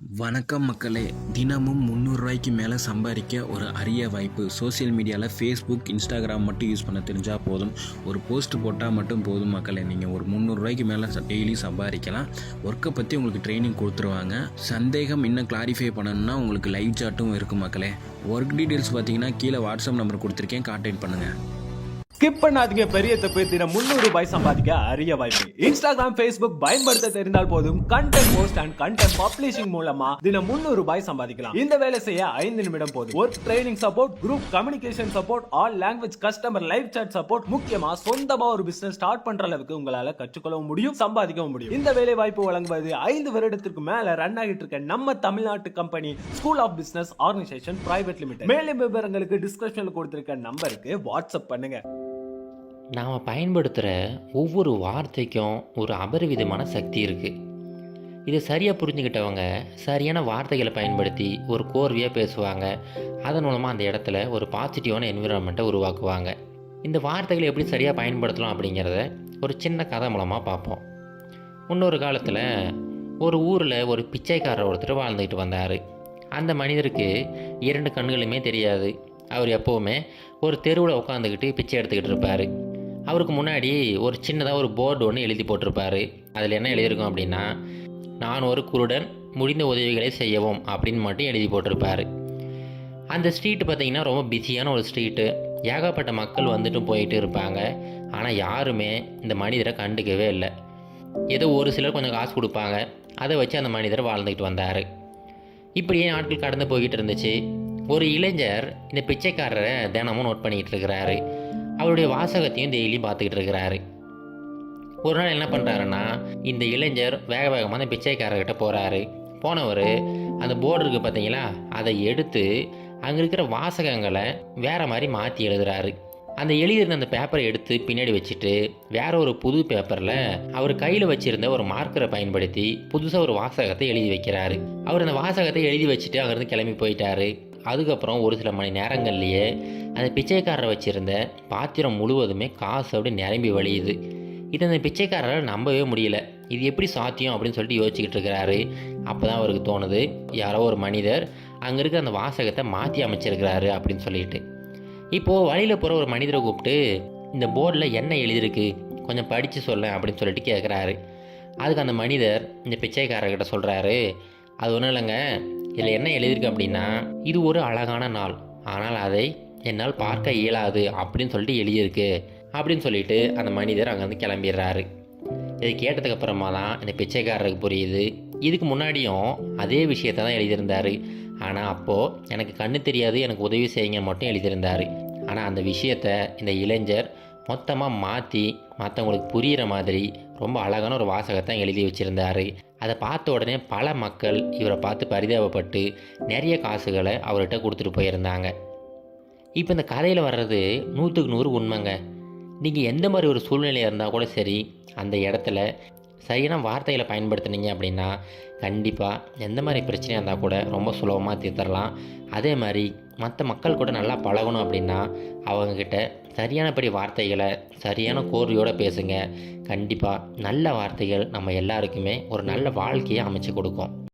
வணக்கம் மக்களே. தினமும் 300 ரூபாய்க்கு மேலே சம்பாதிக்க ஒரு அரிய வாய்ப்பு. சோஷியல் மீடியாவில் ஃபேஸ்புக், இன்ஸ்டாகிராம் மட்டும் யூஸ் பண்ண தெரிஞ்சால் போதும். ஒரு போஸ்ட் போட்டால் மட்டும் போதும் மக்களே. நீங்கள் ஒரு 300 ரூபாய்க்கு மேலே டெய்லி சம்பாதிக்கலாம். ஒர்க்கை பற்றி உங்களுக்கு ட்ரைனிங் கொடுத்துருவாங்க. சந்தேகம் இன்னும் கிளாரிஃபை பண்ணணும்னா உங்களுக்கு லைவ் சாட்டும் இருக்கும் மக்களே. ஒர்க் டீட்டெயில்ஸ் பார்த்தீங்கன்னா கீழே வாட்ஸ்அப் நம்பர் கொடுத்துருக்கேன், கான்டாக்ட் பண்ணுங்கள். ஸ்கிப் பண்ணாதீங்க. பெரிய தப்பு. தினம் 300 ரூபாய் சம்பாதிக்க அரிய வாய்ப்பு. இன்ஸ்டாகிராம், ஃபேஸ்புக் பயன்படுத்த தெரிந்தால் போதும். Content post and content publishing மூலமா தினம் 300 ரூபாய் சம்பாதிக்கலாம். இந்த வேலை செய்ய 5 நிமிடம் போதும். Work training support, group communication support, all language customer live chat support. முக்கியமா சொந்தமா ஒரு பிசினஸ் ஸ்டார்ட் பண்ற அளவுக்கு உங்களால கற்றுக்கொள்ளவும் முடியும், சம்பாதிக்கவும் முடியும். இந்த வேலை வாய்ப்பு வழங்குவது 5 வருடத்திற்கு மேல ரன் ஆகிட்டு இருக்க நம்ம தமிழ்நாட்டு company school of business organisation private limited. மேலும் விவரங்களுக்கு டிஸ்கிரிப்ஷன்ல கொடுத்திருக்க நம்பருக்கு வாட்ஸ்அப் பண்ணுங்க. நாம் பயன்படுத்துகிற ஒவ்வொரு வார்த்தைக்கும் ஒரு அபரிவிதமான சக்தி இருக்குது. இதை சரியாக புரிஞ்சுக்கிட்டவங்க சரியான வார்த்தைகளை பயன்படுத்தி ஒரு கோர்வையாக பேசுவாங்க. அதன் மூலமாக அந்த இடத்துல ஒரு பாசிட்டிவான என்விரான்மெண்ட்டை உருவாக்குவாங்க. இந்த வார்த்தைகளை எப்படி சரியாக பயன்படுத்தலாம் அப்படிங்கிறத ஒரு சின்ன கதை மூலமாக பார்ப்போம். முன்னொரு காலத்தில் ஒரு ஊரில் ஒரு பிச்சைக்காரர் ஒருத்தர் வாழ்ந்துக்கிட்டு வந்தார். அந்த மனிதருக்கு 2 கண்களுமே தெரியாது. அவர் எப்போவுமே ஒரு தெருவில் உட்காந்துக்கிட்டு பிச்சை எடுத்துக்கிட்டு இருப்பார். அவருக்கு முன்னாடி ஒரு சின்னதாக ஒரு போர்டு ஒன்று எழுதி போட்டிருப்பார். அதில் என்ன எழுதியிருக்கும் அப்படின்னா, நான் ஒரு குருடன், முடிந்த உதவிகளை செய்யவும் அப்படின்னு மட்டும் எழுதி போட்டிருப்பார். அந்த ஸ்ட்ரீட்டு பார்த்திங்கன்னா ரொம்ப பிஸியான ஒரு ஸ்ட்ரீட்டு. ஏகப்பட்ட மக்கள் வந்துட்டு போயிட்டு இருப்பாங்க. ஆனால் யாருமே இந்த மனிதரை கண்டுக்கவே இல்லை. ஏதோ ஒரு சிலர் கொஞ்சம் காசு கொடுப்பாங்க. அதை வச்சு அந்த மனிதர் வாழ்ந்துக்கிட்டு வந்தார். இப்படியே நாட்கள் கடந்து போய்கிட்டு இருந்துச்சு. ஒரு இளைஞர் இந்த பிச்சைக்காரரை தினமும் நோட் பண்ணிக்கிட்டு இருக்கிறாரு. அவருடைய வாசகத்தையும் டெய்லியும் பார்த்துக்கிட்டு இருக்கிறாரு. ஒரு நாள் என்ன பண்ணுறாருன்னா, இந்த இளைஞர் வேக வேகமாக அந்த பிச்சைக்காரர்கிட்ட போகிறாரு. போனவர் அந்த போர்டு இருக்குது பார்த்தீங்களா, அதை எடுத்து அங்கே இருக்கிற வாசகங்களை வேறு மாதிரி மாற்றி எழுதுறாரு. அந்த எழுதியிருந்த அந்த பேப்பரை எடுத்து பின்னாடி வச்சுட்டு வேற ஒரு புது பேப்பரில் அவர் கையில் வச்சுருந்த ஒரு மார்க்கரை பயன்படுத்தி புதுசாக ஒரு வாசகத்தை எழுதி வைக்கிறாரு. அவர் அந்த வாசகத்தை எழுதி வச்சுட்டு அங்கேருந்து கிளம்பி போயிட்டாரு. அதுக்கப்புறம் ஒரு சில மணி நேரங்கள்லேயே அந்த பிச்சைக்காரரை வச்சுருந்த பாத்திரம் முழுவதுமே காசு அப்படி நிரம்பி வழியுது. இதை அந்த பிச்சைக்காரரை நம்பவே முடியல. இது எப்படி சாத்தியம் அப்படின்னு சொல்லிட்டு யோசிச்சுக்கிட்டு இருக்கிறாரு. அப்போ தான் அவருக்கு தோணுது, யாரோ ஒரு மனிதர் அங்கே இருக்க அந்த வாசகத்தை மாற்றி அமைச்சிருக்கிறாரு அப்படின்னு சொல்லிட்டு. இப்போது வழியில் போகிற ஒரு மனிதரை கூப்பிட்டு, இந்த போர்டில் என்ன எழுதியிருக்கு, கொஞ்சம் படித்து சொல்ல அப்படின்னு சொல்லிட்டு கேட்குறாரு. அதுக்கு அந்த மனிதர் இந்த பிச்சைக்காரர்கிட்ட சொல்கிறாரு, அது ஒன்றும் இல்லைங்க, இதில் என்ன எழுதியிருக்கு அப்படின்னா, இது ஒரு அழகான நாள், ஆனால் அதை என்னால் பார்க்க இயலாது அப்படின்னு சொல்லிட்டு எழுதியிருக்கு அப்படின்னு சொல்லிட்டு அந்த மனிதர் அங்கேருந்து கிளம்பிடுறாரு. இதை கேட்டதுக்கப்புறமா தான் இந்த பிச்சைக்காரருக்கு புரியுது, இதுக்கு முன்னாடியும் அதே விஷயத்தை தான் எழுதியிருந்தார். ஆனால் அப்போது எனக்கு கண்ணு தெரியாது, எனக்கு உதவி செய்யுங்க மட்டும் எழுதியிருந்தார். ஆனால் அந்த விஷயத்தை இந்த இளைஞர் மொத்தமாக மாற்றி மற்றவங்களுக்கு புரிகிற மாதிரி ரொம்ப அழகான ஒரு வாசகத்தை எழுதி வச்சுருந்தார். அதை பார்த்த உடனே பல மக்கள் இவரை பார்த்து பரிதாபப்பட்டு நிறைய காசுகளை அவர்கிட்ட கொடுத்துட்டு போயிருந்தாங்க. இப்போ இந்த கதையில் வர்றது 100க்கு 100 உண்மைங்க. நீங்கள் எந்த மாதிரி ஒரு சூழ்நிலையாக இருந்தால் கூட சரி, அந்த இடத்துல சரியான வார்த்தைகளை பயன்படுத்துனீங்க அப்படின்னா கண்டிப்பாக எந்த மாதிரி பிரச்சனையாக இருந்தால் கூட ரொம்ப சுலபமாக தீர்த்தரலாம். அதே மாதிரி மற்ற மக்கள் கூட நல்லா பழகணும் அப்படின்னா அவங்கக்கிட்ட சரியானபடி வார்த்தைகளை சரியான கோர்வையோடு பேசுங்க. கண்டிப்பாக நல்ல வார்த்தைகள் நம்ம எல்லாருக்குமே ஒரு நல்ல வாழ்க்கையை அமைச்சு கொடுக்கும்.